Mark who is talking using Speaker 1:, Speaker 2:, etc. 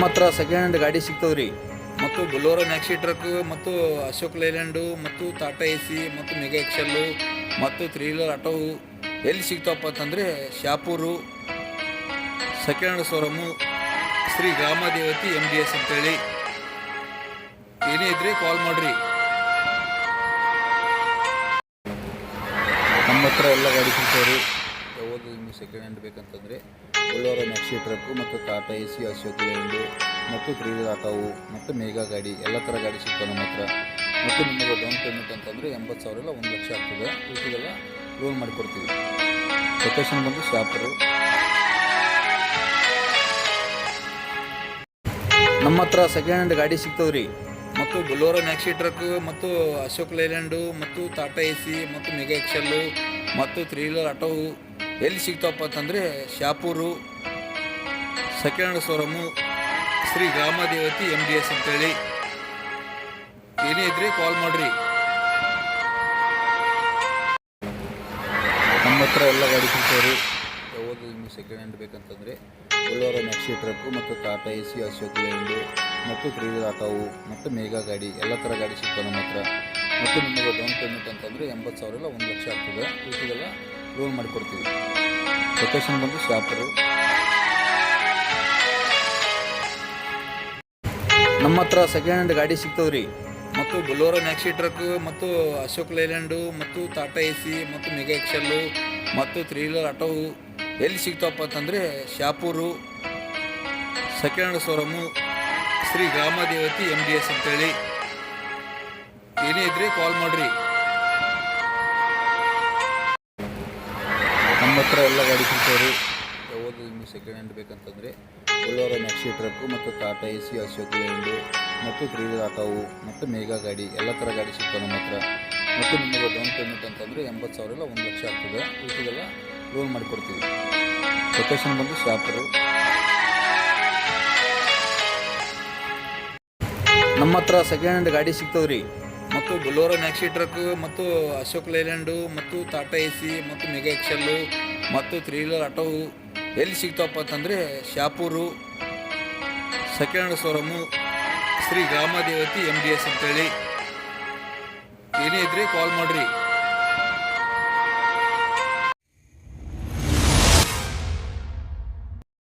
Speaker 1: ಹತ್ರ second hand ಗಾಡಿ ಸಿಗ್ತದ್ರಿ ಮತ್ತು ಬೊಲೊರೋ ಮ್ಯಾಕ್ಸಿ ಟ್ರಕ್ ಮತ್ತು ಅಶೋಕ್ ಲೈಲ್ಯಾಂಡು ಮತ್ತು ಟಾಟಾ ಎಸಿ ಮತ್ತು ಮೆಗಾ ಎಕ್ಸೆಲ್ಲು ಮತ್ತು ತ್ರೀ ವೀಲರ್ ಆಟೋ ಎಲ್ಲಿ ಸಿಗ್ತಾವಪ್ಪ ಅಂತಂದರೆ Shahapur second hand showroom Shri Gramadevati MDS ಅಂತೇಳಿ. ಏನೇ ಇದ್ರೆ ಕಾಲ್ ಮಾಡಿರಿ. ನಮ್ಮ ಹತ್ರ ಎಲ್ಲ ಗಾಡಿ ಸಿಗ್ತಾವ್ರಿ. ಯಾವುದು ನಿಮಗೆ second hand ಬೇಕಂತಂದರೆ Bolero maxi truck ಮತ್ತು ಟಾಟಾ ಎಸಿ ಅಶೋಕ್ ಲೈಲ್ಯಾಂಡು ಮತ್ತು ತ್ರೀ ವೀಲರ್ ಆಟೋವು ಮತ್ತು ಮೇಗಾ ಗಾಡಿ ಎಲ್ಲ ಥರ ಗಾಡಿ ಸಿಗ್ತಾವೆ ನಮ್ಮ ಹತ್ರ. ಮತ್ತು ನಿಮಗೆ ಡೌನ್ ಪೇಮೆಂಟ್ ಅಂತಂದರೆ 80,000 ಇಲ್ಲ 1 ಲಕ್ಷ ಆಗ್ತದೆ. ಉಳಿದೆಲ್ಲ ಲೋನ್ ಮಾಡಿಕೊಡ್ತೀವಿ. ಲೊಕೇಶನ್ ಬಂದು ಶಾಪುರು. ನಮ್ಮ ಹತ್ರ ಸೆಕೆಂಡ್ ಹ್ಯಾಂಡ್ ಗಾಡಿ ಸಿಗ್ತದ್ರಿ ಮತ್ತು ಬೊಲೊರೋ ಮ್ಯಾಕ್ಸಿ ಟ್ರಕ್ ಮತ್ತು ಅಶೋಕ್ ಲೈಲ್ಯಾಂಡು ಮತ್ತು ಟಾಟಾ ಎಸಿ ಮತ್ತು ಮೆಗಾ ಎಕ್ಸೆಲ್ಲು ಮತ್ತು ತ್ರೀ ವೀಲರ್ ಆಟೋ ಎಲ್ಲಿ ಸಿಗ್ತಾವಪ್ಪ ಅಂತಂದರೆ Shahapur second hand showroom Shri Gramadevati MDS ಅಂತೇಳಿ. ಏನೇ ಇದ್ರೆ ಕಾಲ್ ಮಾಡಿರಿ. ನಮ್ಮ ಹತ್ರ ಎಲ್ಲ ಗಾಡಿ ಸಿಗ್ತಾವ್ರಿ. ಯಾವುದು ನಿಮಗೆ second hand ಬೇಕಂತಂದರೆ Bolero maxi truck ಮತ್ತು ಟಾಟಾ ಎಸಿ ಅಶೋಕ್ ಲೈಲ್ಯಾಂಡು ಮತ್ತು ತ್ರೀ ವೀಲರ್ ಆಟೋವು ಮತ್ತು ಮೇಗಾ ಗಾಡಿ ಎಲ್ಲ ಥರ ಗಾಡಿ ಸಿಗ್ತಾವೆ ನಮ್ಮ ಹತ್ರ. ಮತ್ತು ನಿಮಗೆ ಡೌನ್ ಪೇಮೆಂಟ್ ಅಂತಂದರೆ 80,000 ಇಲ್ಲ 1 ಲಕ್ಷ ಆಗ್ತದೆ. ಉಳಿದೆಲ್ಲ ಲೋನ್ ಮಾಡಿಕೊಡ್ತೀವಿ. ಲೊಕೇಶನ್ ಬಂದು ಶಾಪುರು. ನಮ್ಮ ಹತ್ರ ಸೆಕೆಂಡ್ ಹ್ಯಾಂಡ್ ಗಾಡಿ ಸಿಗ್ತದ್ರಿ ಮತ್ತು ಬೊಲೊರೋ ಮ್ಯಾಕ್ಸಿ ಟ್ರಕ್ ಮತ್ತು ಅಶೋಕ್ ಲೈಲ್ಯಾಂಡು ಮತ್ತು ಟಾಟಾ ಎಸಿ ಮತ್ತು ಮೆಗಾ ಎಕ್ಸೆಲ್ಲು ಮತ್ತು ತ್ರೀ ವೀಲರ್ ಆಟೋ ಎಲ್ಲಿ ಸಿಗ್ತಾವಪ್ಪ ಅಂತಂದರೆ Shahapur second hand showroom Shri Gramadevati MDS ಅಂತೇಳಿ. ಏನೇ ಇದ್ರೆ ಕಾಲ್ ಮಾಡಿರಿ. ನಮ್ಮ ಹತ್ರ ಎಲ್ಲ ಗಾಡಿ ಸಿಗ್ತಾವ್ರಿ. ಯಾವುದು ನಿಮಗೆ second hand ಬೇಕಂತಂದರೆ Bolero maxi truck ಮತ್ತು ಟಾಟಾ ಎಸಿ ಅಶೋಕ್ ಲೈಲ್ಯಾಂಡು ಮತ್ತು ತ್ರೀ ವೀಲರ್ ಆಟೋವು ಮತ್ತು ಮೇಗಾ ಗಾಡಿ ಎಲ್ಲ ಥರ ಗಾಡಿ ಸಿಗ್ತಾವೆ ನಮ್ಮ ಹತ್ರ. ಮತ್ತು ನಿಮಗೆ ಡೌನ್ ಪೇಮೆಂಟ್ ಅಂತಂದರೆ 80,000 ಇಲ್ಲ 1 ಲಕ್ಷ ಆಗ್ತದೆ. ಉಳಿದೆಲ್ಲ ಲೋನ್ ಮಾಡಿಕೊಡ್ತೀವಿ. ಲೊಕೇಶನ್ ಬಂದು ಶಾಪುರು. ನಮ್ಮ ಹತ್ರ ಸೆಕೆಂಡ್ ಹ್ಯಾಂಡ್ ಗಾಡಿ ಸಿಗ್ತದ್ರಿ ಮತ್ತು ಬೊಲೊರೋ ಮ್ಯಾಕ್ಸಿ ಟ್ರಕ್ ಮತ್ತು ಅಶೋಕ್ ಲೈಲ್ಯಾಂಡು ಮತ್ತು ಟಾಟಾ ಎಸಿ ಮತ್ತು ಮೆಗಾ ಎಕ್ಸೆಲ್ಲು ಮತ್ತು ತ್ರೀ ವೀಲರ್ ಆಟೋ ಎಲ್ಲಿ ಸಿಗ್ತಾವಪ್ಪ ಅಂತಂದರೆ Shahapur second hand showroom Shri Gramadevati MDS ಅಂತೇಳಿ. ಏನೇ ಇದ್ರೆ ಕಾಲ್ ಮಾಡಿರಿ.